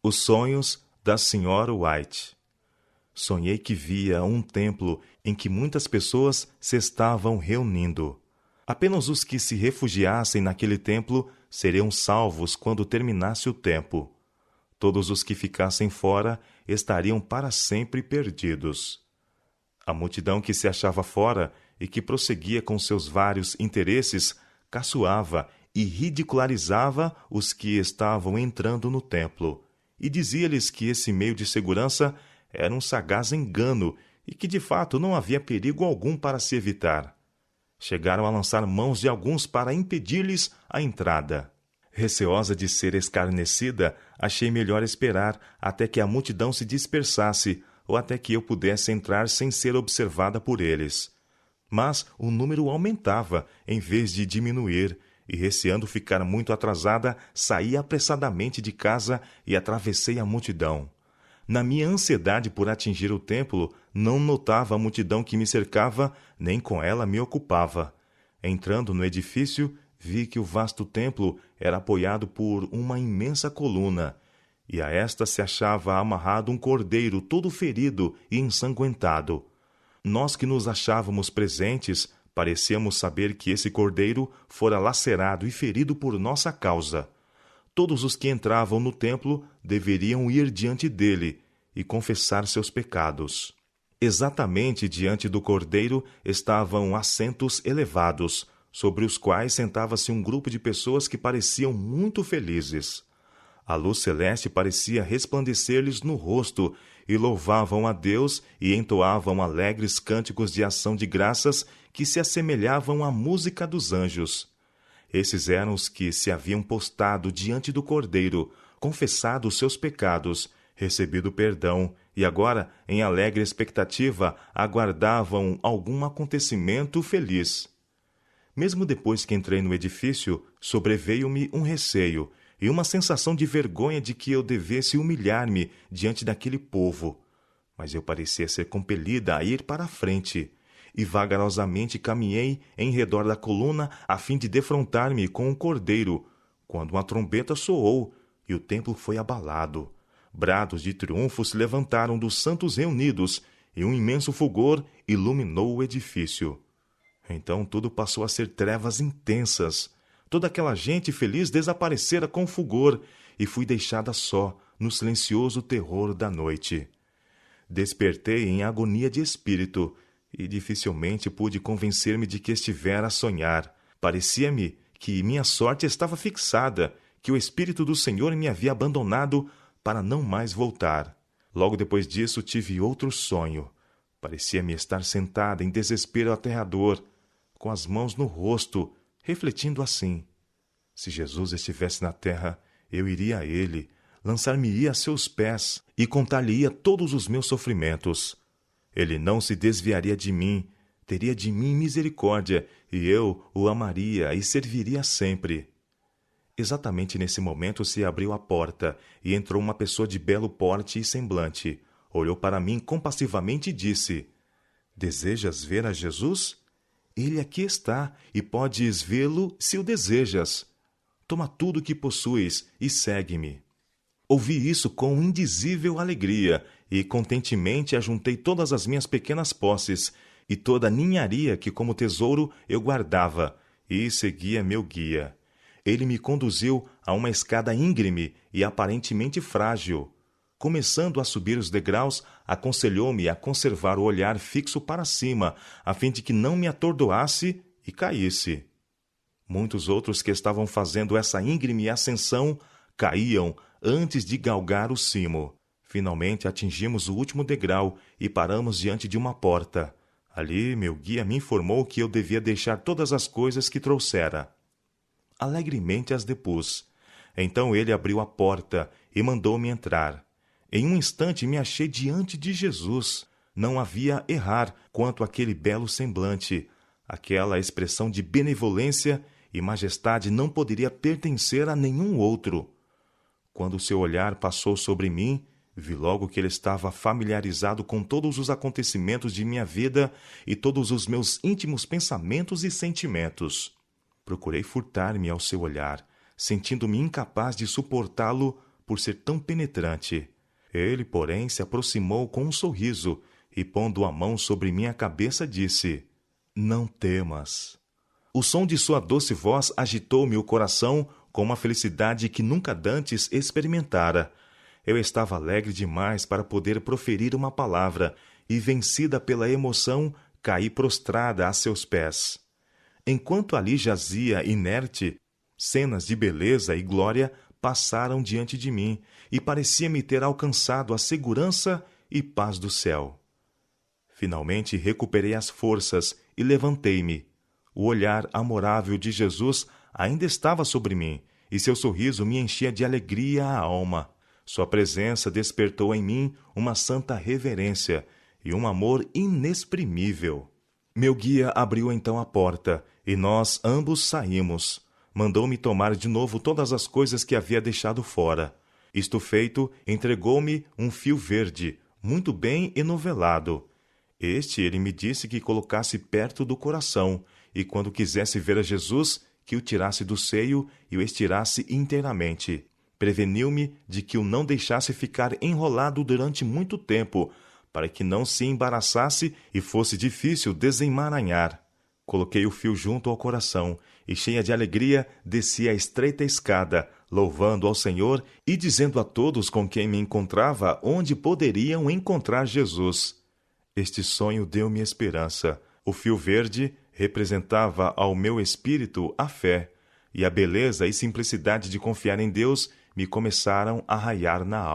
Os sonhos da Sra. White. Sonhei que via um templo em que muitas pessoas se estavam reunindo. Apenas os que se refugiassem naquele templo seriam salvos quando terminasse o tempo. Todos os que ficassem fora estariam para sempre perdidos. A multidão que se achava fora e que prosseguia com seus vários interesses caçoava e ridicularizava os que estavam entrando no templo, e dizia-lhes que esse meio de segurança era um sagaz engano e que de fato não havia perigo algum para se evitar. Chegaram a lançar mãos de alguns para impedir-lhes a entrada. Receosa de ser escarnecida, achei melhor esperar até que a multidão se dispersasse ou até que eu pudesse entrar sem ser observada por eles. Mas o número aumentava em vez de diminuir, e receando ficar muito atrasada, saí apressadamente de casa e atravessei a multidão. Na minha ansiedade por atingir o templo, não notava a multidão que me cercava, nem com ela me ocupava. Entrando no edifício, vi que o vasto templo era apoiado por uma imensa coluna, e a esta se achava amarrado um cordeiro todo ferido e ensanguentado. Nós que nos achávamos presentes, parecíamos saber que esse cordeiro fora lacerado e ferido por nossa causa. Todos os que entravam no templo deveriam ir diante dele e confessar seus pecados. Exatamente diante do cordeiro estavam assentos elevados, sobre os quais sentava-se um grupo de pessoas que pareciam muito felizes. A luz celeste parecia resplandecer-lhes no rosto, e louvavam a Deus e entoavam alegres cânticos de ação de graças que se assemelhavam à música dos anjos. Esses eram os que se haviam postado diante do Cordeiro, confessado os seus pecados, recebido perdão, e agora, em alegre expectativa, aguardavam algum acontecimento feliz. Mesmo depois que entrei no edifício, sobreveio-me um receio e uma sensação de vergonha de que eu devesse humilhar-me diante daquele povo. Mas eu parecia ser compelida a ir para a frente, e vagarosamente caminhei em redor da coluna a fim de defrontar-me com o cordeiro, quando uma trombeta soou e o templo foi abalado. Brados de triunfo se levantaram dos santos reunidos, e um imenso fulgor iluminou o edifício. Então tudo passou a ser trevas intensas. Toda aquela gente feliz desaparecera com fulgor, e fui deixada só, no silencioso terror da noite. Despertei em agonia de espírito, e dificilmente pude convencer-me de que estivera a sonhar. Parecia-me que minha sorte estava fixada, que o Espírito do Senhor me havia abandonado para não mais voltar. Logo depois disso tive outro sonho. Parecia-me estar sentada em desespero aterrador, com as mãos no rosto, refletindo assim: se Jesus estivesse na terra, eu iria a ele, lançar-me-ia a seus pés e contar-lhe-ia todos os meus sofrimentos. Ele não se desviaria de mim, teria de mim misericórdia, e eu o amaria e serviria sempre. Exatamente nesse momento se abriu a porta, e entrou uma pessoa de belo porte e semblante. Olhou para mim compassivamente e disse: desejas ver a Jesus? Ele aqui está, e podes vê-lo se o desejas. Toma tudo o que possuis e segue-me. Ouvi isso com indizível alegria, e contentemente ajuntei todas as minhas pequenas posses, e toda a ninharia que como tesouro eu guardava, e segui meu guia. Ele me conduziu a uma escada íngreme e aparentemente frágil. Começando a subir os degraus, aconselhou-me a conservar o olhar fixo para cima, a fim de que não me atordoasse e caísse. Muitos outros que estavam fazendo essa íngreme ascensão caíam antes de galgar o cimo. Finalmente atingimos o último degrau e paramos diante de uma porta. Ali, meu guia me informou que eu devia deixar todas as coisas que trouxera. Alegremente as depus. Então ele abriu a porta e mandou-me entrar. Em um instante me achei diante de Jesus. Não havia errar quanto àquele belo semblante. Aquela expressão de benevolência e majestade não poderia pertencer a nenhum outro. Quando seu olhar passou sobre mim, vi logo que ele estava familiarizado com todos os acontecimentos de minha vida e todos os meus íntimos pensamentos e sentimentos. Procurei furtar-me ao seu olhar, sentindo-me incapaz de suportá-lo por ser tão penetrante. Ele, porém, se aproximou com um sorriso e, pondo a mão sobre minha cabeça, disse: Não temas. O som de sua doce voz agitou-me o coração com uma felicidade que nunca dantes experimentara. Eu estava alegre demais para poder proferir uma palavra e, vencida pela emoção, caí prostrada a seus pés. Enquanto ali jazia inerte, cenas de beleza e glória passaram diante de mim e parecia-me ter alcançado a segurança e paz do céu. Finalmente recuperei as forças e levantei-me. O olhar amorável de Jesus ainda estava sobre mim, e seu sorriso me enchia de alegria a alma. Sua presença despertou em mim uma santa reverência e um amor inexprimível. Meu guia abriu então a porta, e nós ambos saímos. Mandou-me tomar de novo todas as coisas que havia deixado fora. Isto feito, entregou-me um fio verde, muito bem enovelado. Este ele me disse que colocasse perto do coração, e quando quisesse ver a Jesus, que o tirasse do seio e o estirasse inteiramente. Preveniu-me de que o não deixasse ficar enrolado durante muito tempo, para que não se embaraçasse e fosse difícil desemaranhar. Coloquei o fio junto ao coração e, cheia de alegria, desci a estreita escada, louvando ao Senhor e dizendo a todos com quem me encontrava onde poderiam encontrar Jesus. Este sonho deu-me esperança. O fio verde representava ao meu espírito a fé, e a beleza e simplicidade de confiar em Deus me começaram a raiar na alma.